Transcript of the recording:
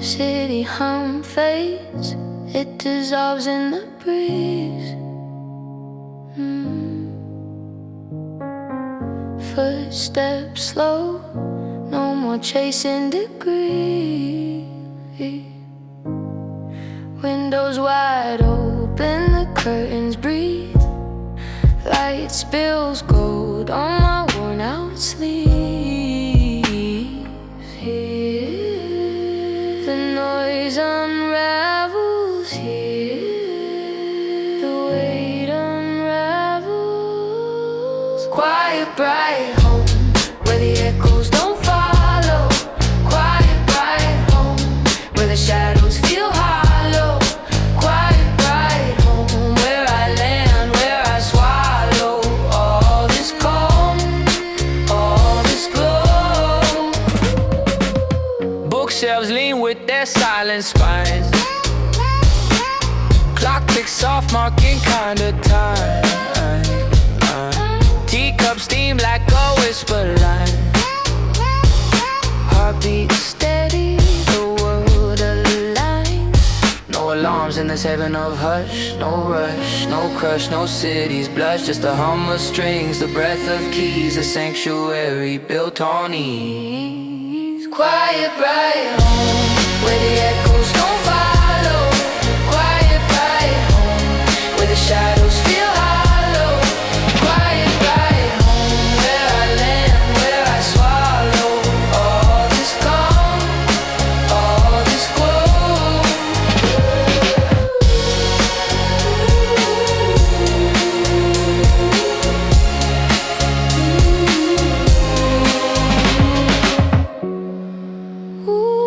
City hum fades, it dissolves in the breeze. Footsteps slow, no more chasing degrees. Windows wide open, the curtains breathe. Light spills gold on my worn out sleeves. Here, the noise unravels. Here, the weight unravels. Quiet, bright home, where the echoes don't follow. Quiet, bright home, where the shadows feel hollow. Quiet, bright home, where I land, where I swallow all this calm, all this glow. Bookshelves lean with their silent spines. Clock ticks off, marking kinda time. Teacups steam like a whisper line. Heartbeat steady, the world aligns. No alarms in this heaven of hush. No rush, no crush, no city's blush. Just a hum of strings, the breath of keys. A sanctuary built on ease. Quiet, bright home, where the echoes don't follow. Quiet, bright home, where the shadows feel hollow. Quiet, bright home, where I land, where I swallow all this calm, all this glow. Ooh.